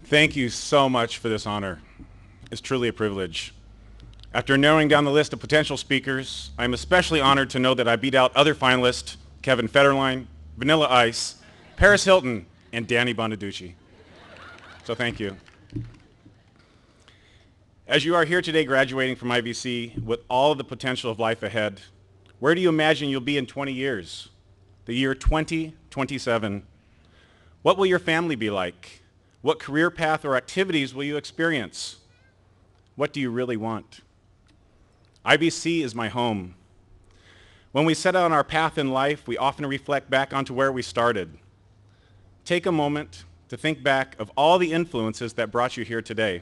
Thank you so much for this honor. It's truly a privilege. After narrowing down the list of potential speakers, I'm especially honored to know that I beat out other finalists Kevin Federline, Vanilla Ice, Paris Hilton, and Danny Bonaducci. So thank you. As you are here today graduating from IVC with all of the potential of life ahead, where do you imagine you'll be in 20 years? The year 2027. What will your family be like? What career path or activities will you experience? What do you really want? IVC is my home. When we set out on our path in life, we often reflect back onto where we started. Take a moment to think back of all the influences that brought you here today.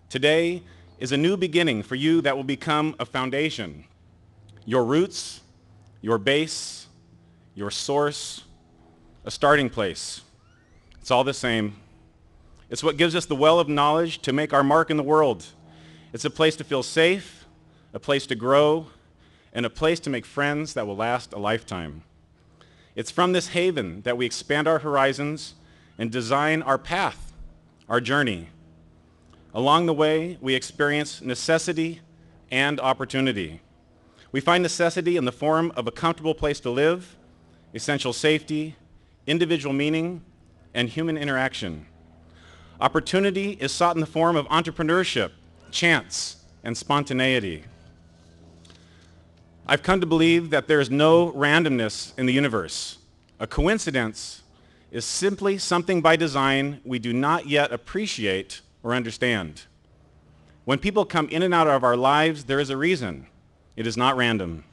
Today is a new beginning for you that will become a foundation. Your roots, your base, your source, a starting place. It's all the same. It's what gives us the well of knowledge to make our mark in the world. It's a place to feel safe, a place to grow, and a place to make friends that will last a lifetime. It's from this haven that we expand our horizons and design our path, our journey. Along the way, we experience necessity and opportunity. We find necessity in the form of a comfortable place to live, essential safety, individual meaning, and human interaction. Opportunity is sought in the form of entrepreneurship, chance, and spontaneity. I've come to believe that there is no randomness in the universe. A coincidence is simply something by design we do not yet appreciate or understand. When people come in and out of our lives, there is a reason. It is not random.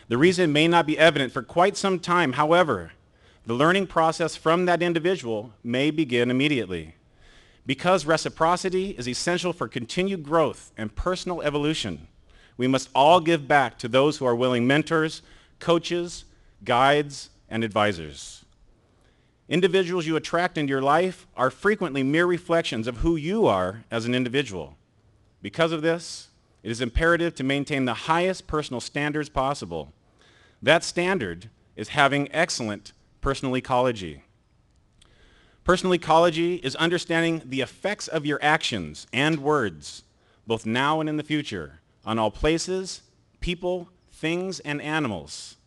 The reason may not be evident for quite some time. However, the learning process from that individual may begin immediately. Because reciprocity is essential for continued growth and personal evolution, we must all give back to those who are willing mentors, coaches, guides, and advisors. Individuals you attract into your life are frequently mere reflections of who you are as an individual. Because of this, it is imperative to maintain the highest personal standards possible. That standard is having excellent personal ecology. Personal ecology is understanding the effects of your actions and words, both now and in the future, on all places, people, things, and animals,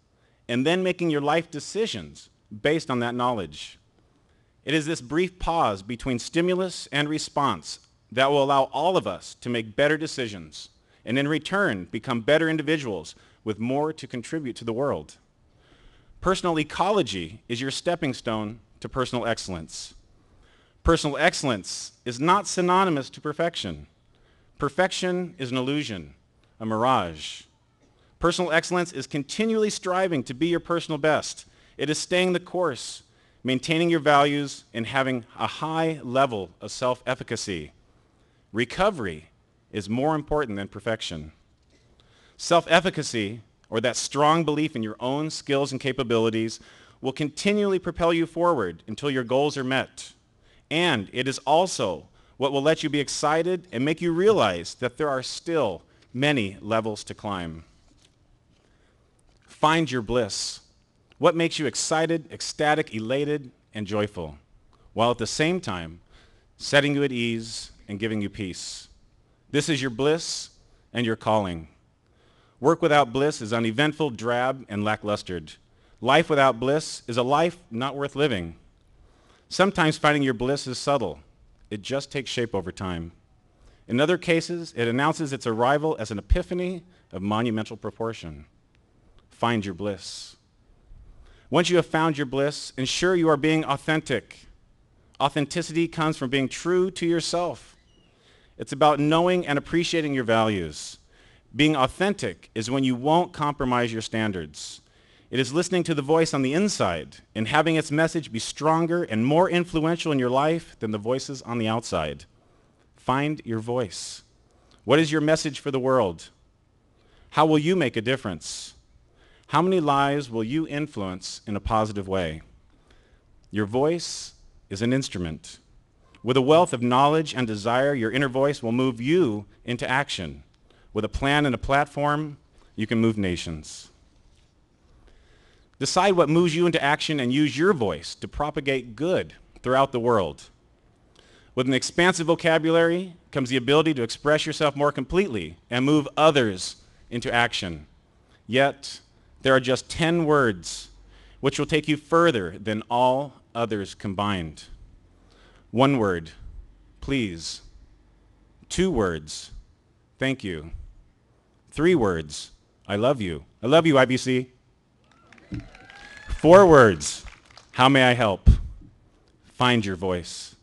and then making your life decisions based on that knowledge. It is this brief pause between stimulus and response that will allow all of us to make better decisions and in return become better individuals with more to contribute to the world. Personal ecology is your stepping stone to personal excellence. Personal excellence is not synonymous to perfection. Perfection is an illusion, a mirage. Personal excellence is continually striving to be your personal best. It is staying the course, maintaining your values, and having a high level of self-efficacy. Recovery is more important than perfection. Self-efficacy, or that strong belief in your own skills and capabilities, will continually propel you forward until your goals are met. And it is also what will let you be excited and make you realize that there are still many levels to climb. Find your bliss. What makes you excited, ecstatic, elated, and joyful, while at the same time setting you at ease and giving you peace. This is your bliss and your calling. Work without bliss is uneventful, drab, and lackluster. Life without bliss is a life not worth living. Sometimes finding your bliss is subtle. It just takes shape over time. In other cases, it announces its arrival as an epiphany of monumental proportion. Find your bliss. Once you have found your bliss, ensure you are being authentic. Authenticity comes from being true to yourself. It's about knowing and appreciating your values. Being authentic is when you won't compromise your standards. It is listening to the voice on the inside and having its message be stronger and more influential in your life than the voices on the outside. Find your voice. What is your message for the world? How will you make a difference? How many lives will you influence in a positive way? Your voice is an instrument. With a wealth of knowledge and desire, your inner voice will move you into action. With a plan and a platform, you can move nations. Decide what moves you into action and use your voice to propagate good throughout the world. With an expansive vocabulary comes the ability to express yourself more completely and move others into action. Yet, there are just 10 words which will take you further than all others combined. 1 word, please. 2 words, thank you. 3 words, I love you. I love you, IBC. 4 words, how may I help? Find your voice.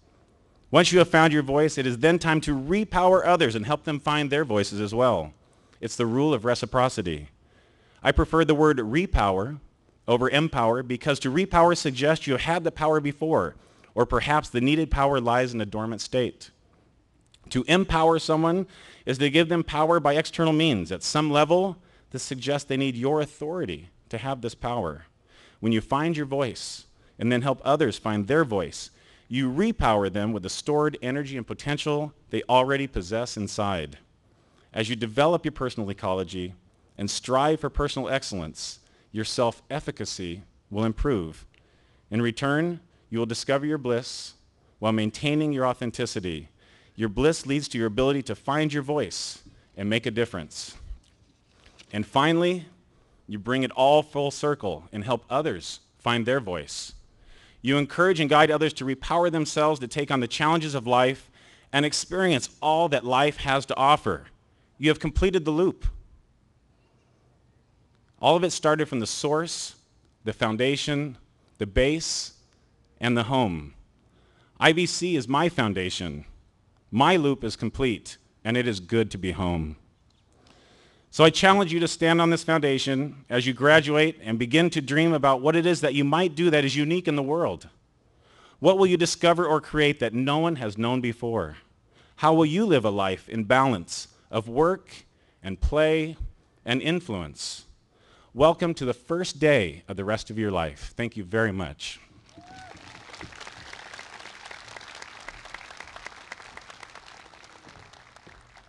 Once you have found your voice, it is then time to repower others and help them find their voices as well. It's the rule of reciprocity. I prefer the word repower over empower because to repower suggests you have had the power before, or perhaps the needed power lies in a dormant state. To empower someone is to give them power by external means. At some level, this suggests they need your authority to have this power. When you find your voice and then help others find their voice, you repower them with the stored energy and potential they already possess inside. As you develop your personal ecology and strive for personal excellence, your self-efficacy will improve. In return, you will discover your bliss while maintaining your authenticity. Your bliss leads to your ability to find your voice and make a difference. And finally, you bring it all full circle and help others find their voice. You encourage and guide others to repower themselves to take on the challenges of life and experience all that life has to offer. You have completed the loop. All of it started from the source, the foundation, the base, and the home. IBC is my foundation. My loop is complete, and it is good to be home. So I challenge you to stand on this foundation as you graduate and begin to dream about what it is that you might do that is unique in the world. What will you discover or create that no one has known before? How will you live a life in balance of work and play and influence? Welcome to the first day of the rest of your life. Thank you very much.